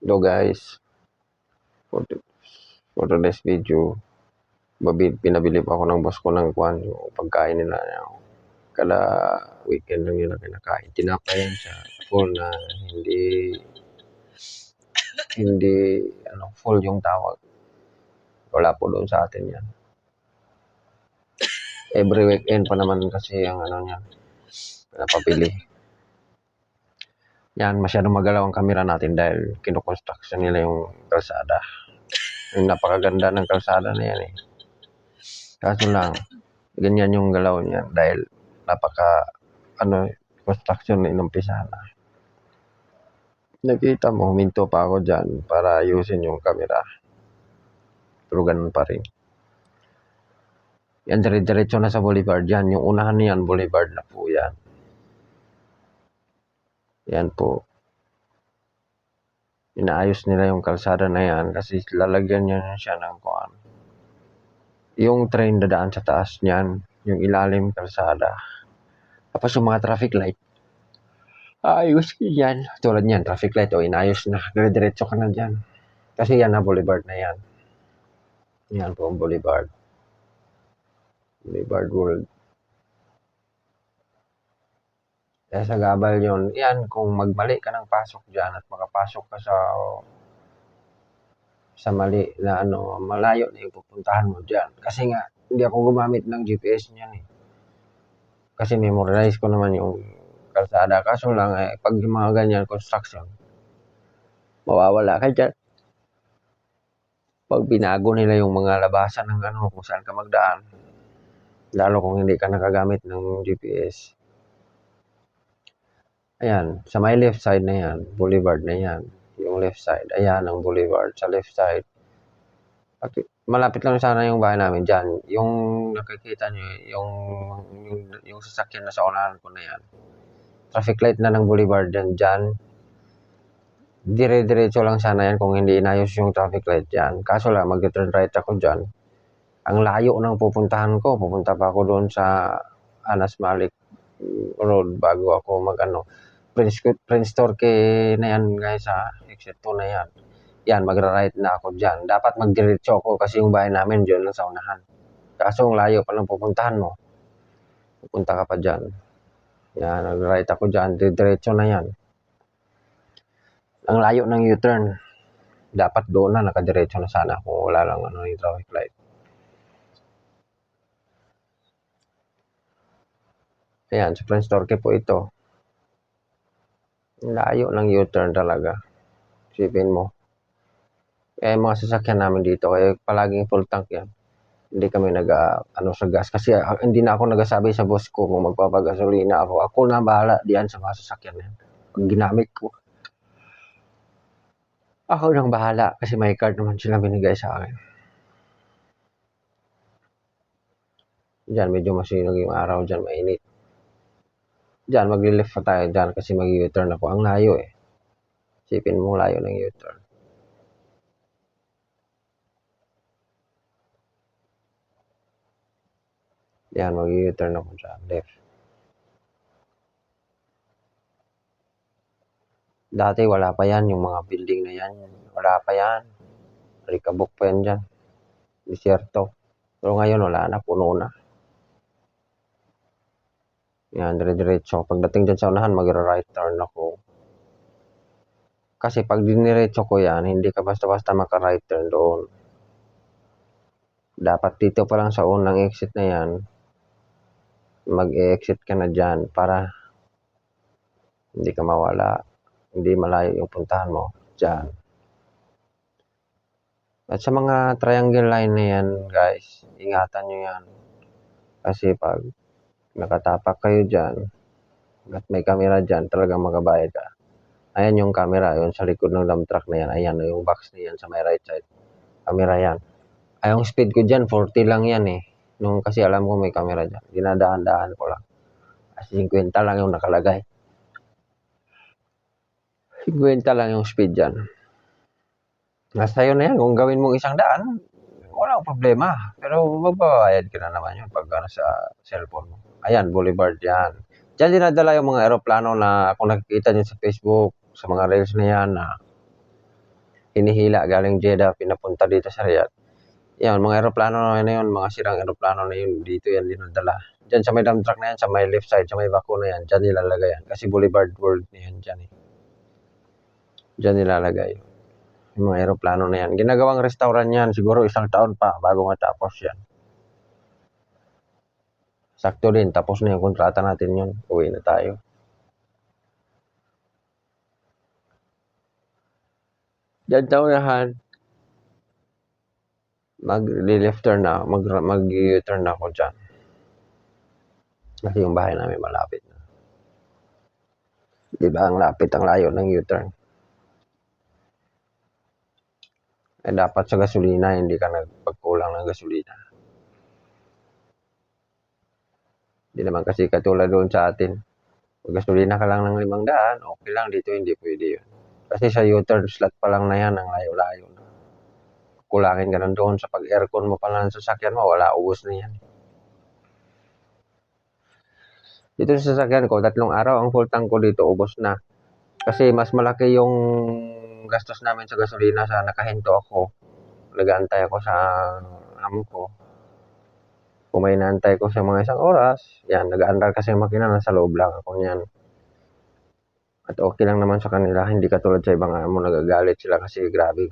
Hello guys, for today's video, pinabili pa ako ng boss ko ng yung pagkain nila. Kada weekend lang nila kinakain. Tinapay yan sa full na hindi full yung tawag. Wala po doon sa atin yan. Every weekend pa naman kasi ang niyan, napapili. Yan, masyadong magalaw ang camera natin dahil kinoconstruction nila yung kalsada. Yung napakaganda ng kalsada na yan eh. Kaso lang, ganyan yung galaw niya dahil construction na inumpisahan na. Nakita mo, huminto pa ako dyan para ayusin yung camera. Pero ganun pa rin. Yan, dire-diretso na sa Boulevard yan. Yung unahan niyan, Boulevard na po yan. Yan po. Inaayos nila yung kalsada na yan kasi lalagyan niya siya ng kuwan. Yung train dadaan sa taas niyan, yung ilalim kalsada. Tapos yung mga traffic light, ayos yan. Tulad niyan, traffic light, inayos na. Dire-diretso ka na dyan. Kasi yan na, Boulevard na yan. Yan po ang Boulevard. Boulevard World. Kaya sa gabal yun, yan, kung magmali ka ng pasok dyan at makapasok ka sa mali na malayo na yung pupuntahan mo dyan. Kasi nga, hindi ako gumamit ng GPS niyan eh. Kasi memorize ko naman yung kalsada. Kaso lang pag yung mga ganyan construction, mawawala ka dyan. Pag binago nila yung mga labasan ng kung saan ka magdaan, lalo kung hindi ka nakagamit ng GPS. Ayan, sa may left side na yan, Boulevard na yan. Yung left side, ayan ang Boulevard. Sa left side, malapit lang sana yung bahay namin dyan. Yung nakikita nyo, yung sasakyan na sa unahan ko na yan. Traffic light na ng Boulevard dyan. Dire-diretso lang sana yan kung hindi inayos yung traffic light dyan. Kaso lang, mag-turn right ako dyan. Ang layo ng pupuntahan ko. Pupunta pa ako doon sa Anas Malik Road bago ako Prince Torque na yan guys ha. Exit 2 na yan. Yan, magra-right na ako dyan. Dapat magdiretso ako kasi yung bahay namin dyan lang sa unahan. Kaso ang layo pa ng pupuntahan mo. Pupunta ka pa dyan. Yan, nag-right ako dyan. Diretso na yan. Ang layo ng U-turn. Dapat doon na, nakadiretso na sana kung wala lang yung traffic light. Ayan, sa Prince Torque po ito. Layo ng U-turn talaga. Isipin mo. Mga sasakyan namin dito, palaging full tank yan. Hindi kami sa gas. Kasi hindi na ako nagsasabi sa boss ko kung magpapagasolina ako. Ako na bahala diyan sa mga sasakyan yan. Pag ginamit ko. Ako nang bahala kasi may card naman sila binigay sa akin. Diyan, medyo masinog yung araw dyan, mainit. Diyan, mag-lift pa tayo dyan kasi mag-U-turn ako. Ang layo eh. Isipin mo layo ng U-turn. Yan, mag-U-turn ako dyan. Left. Dati wala pa yan, yung mga building na yan. Wala pa yan. Rikabok pa yan dyan. Disyerto. Pero ngayon wala na, puno na. Yan, dire-diretso. Pagdating dyan sa unahan, mag-right turn ako. Kasi pag diniretso ko yan, hindi ka basta-basta maka-right turn doon. Dapat dito pa lang sa unang exit na yan, mag-exit ka na dyan para hindi ka mawala. Hindi malayo yung puntahan mo dyan. At sa mga triangle line na yan, guys, ingatan nyo yan. Kasi pag nakatapak kayo dyan, at may camera dyan, talagang makabayad ka. Ayan yung camera, yun sa likod ng dump truck na yan. Ayan, yung box na yan sa may right side. Camera yan. Ay, yung speed ko dyan, 40 lang yan eh. Kasi alam ko may camera dyan. Dinadaan-daan ko lang. Kasi 50 lang yung nakalagay. 50 lang yung speed dyan. Nasa yun na yan. Kung gawin mong 100, walang problema. Pero magbabayad ka na naman yun pag sa cellphone mo. Ayan, Boulevard yan. Diyan dinadala yung mga aeroplano na kung nakikita nyo sa Facebook, sa mga reels na yan, na hinihila galing Jeddah pinapunta dito sa Riyadh. Yan, mga eroplano na yun, mga sirang eroplano na yun, dito yan dinadala. Diyan sa may dump truck na yan, sa may left side, sa may bako na yan, dyan nilalagay yan. Kasi Boulevard World na yan dyan eh. Dyan nilalagay. Yung mga eroplano na yan. Ginagawang restaurant yan, siguro 1 taon pa bago matapos yan. Sakto din, tapos na yung kontrata natin yun. Uwi na tayo. Diyan taunahan, mag-left turn na, mag-U-turn na ako dyan. Kasi yung bahay namin malapit na. Diba ang lapit, ang layo ng U-turn. Eh dapat sa gasolina, hindi ka nagpagkulang ng gasolina. Hindi naman kasi katulad doon sa atin. Pag gasolina ka lang ng 500, okay lang. Dito hindi pwede yun. Kasi sa U-turn slot pa lang na yan, ang layo-layo na. Kulangin ka doon sa pag-aircon mo pa lang sa sasakyan mo, wala, ubos na yan. Dito sa sasakyan ko, 3 araw ang full tank ko dito, ubos na. Kasi mas malaki yung gastos namin sa gasolina sa nakahinto ako. Nag-aantay ako sa amo ko. Kung may inaantay ko sa mga 1 oras, yan, nag-aandar kasi yung makina, nasa loob lang ako niyan. At okay lang naman sa kanila, hindi katulad sa ibang amo, nagagalit sila kasi grabe